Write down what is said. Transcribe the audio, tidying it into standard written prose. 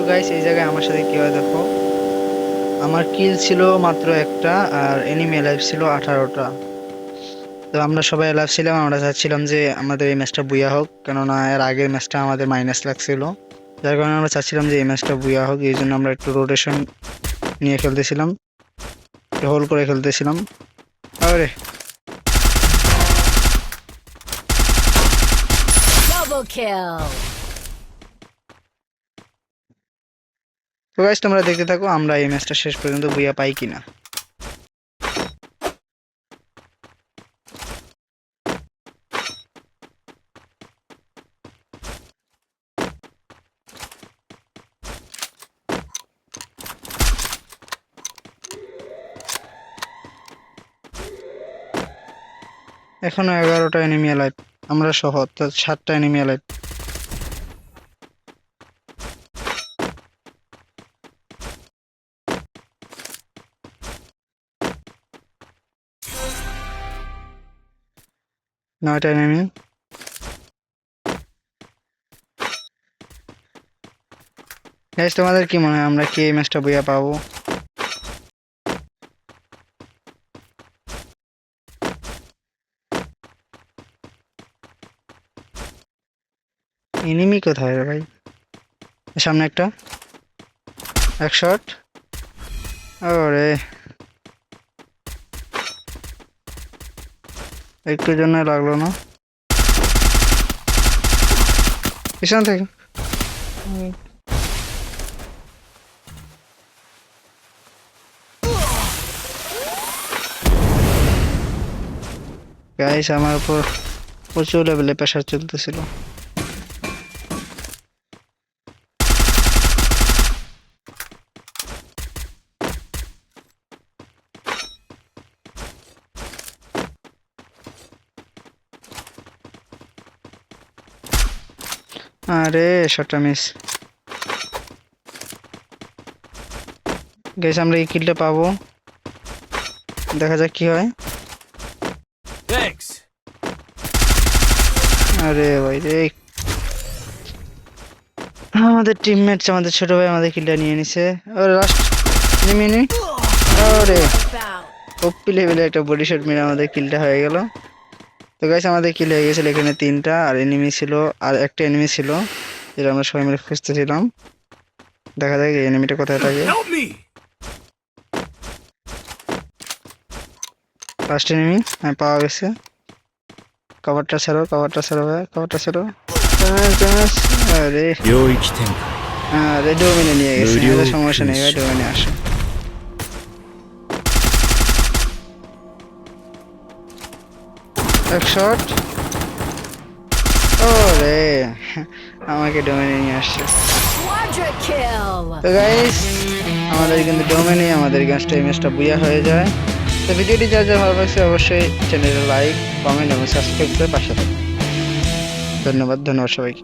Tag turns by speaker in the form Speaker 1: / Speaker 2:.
Speaker 1: Guys এই জায়গায় আমার সাথে কি হয় দেখো, আমার কিল ছিল মাত্র একটা আর এনিমি লাইফ ছিল 18টা। তো আমরা সবাই লাইভ ছিলাম, আমরা চাচ্ছিলাম যে আমাদের এই ম্যাচটা বুইয়া হোক, কেননা এর আগের ম্যাচটা আমাদের মাইনাস লাগছিল। যার কারণে আমরা চাচ্ছিলাম যে এই ম্যাচটা বুইয়া হোক, এই জন্য আমরা একটু রোটেশন নিয়ে খেলতেছিলাম, হোল করে খেলতেছিলাম। আরে
Speaker 2: Double kill.
Speaker 1: তো গাইস তোমরা দেখতে থাকো আমরা এই ম্যাচটা শেষ পর্যন্ত বুইয়া পাই কিনা। এখনো 11টা এনিমি লাইভ, আমরা সহ অর্থাৎ 7টা এনিমি লাইভ। নয়টা এনিমি। গাইস তোমাদের কি মনে হয় আমরা কি এই ম্যাচটা বুইয়া পাবো? এনিমি কোথায় রে ভাই? সামনে একটা, এক শট। ওরে একটু জন্য লাগলো না, পিছন থেকে। গাইস আমার উপর প্রচুর লেভেলে প্রেশার চলতেছিল। আরে শটটা মিস। গাইস আমরা এই কিলটা পাবো, দেখা যাক কি হয়।
Speaker 3: Thanks.
Speaker 1: আরে ভাই রে, আমাদের টিমমেটস আমাদের ছোট ভাই আমাদের কিলটা নিয়ে নিছে। আর লাস্ট এনিমি। আরে
Speaker 2: About.
Speaker 1: ওপি লেভেলে একটা বডি শট মেরে আমাদের কিলটা হয়ে গেল। তো গাইস আমাদের কিল হয়ে গেছিল এখানে 3টা, আর এনিমি ছিল আর একটা এনিমি ছিল যেটা আমরা সবাই মিলে খুঁজতেছিলাম। দেখা যাক এই এনিমিটা কোথায় থাকে।
Speaker 3: Help me.
Speaker 1: ফার্স্ট এনিমি হ্যাঁ পাওয়া গেছে। কভারটা ছাড়ো, কভারটা ছাড়ো ভাই, কভারটা ছাড়ো। আরে
Speaker 3: 領域展開
Speaker 1: আরে ডোমিনে নিয়ে গেছে,
Speaker 3: 無料
Speaker 1: আমাদের সমস্যা নেই ভাই,
Speaker 3: 空襲
Speaker 1: ডোমিনে আসো। এক শট। ওরে আমাকে ডোমিনে নিয়ে আসছে।
Speaker 2: Quadra kill.
Speaker 1: তো গাইস আমাদের কিন্তু ডোমেনে আমাদের ম্যাচটা ম্যাচটা বুইয়া হয়ে যায়। তো ভিডিওটি যা যা ভালো লাগছে অবশ্যই চ্যানেলে লাইক, কমেন্ট এবং সাবস্ক্রাইব করে পাশে থাকুন। ধন্যবাদ সবাইকে।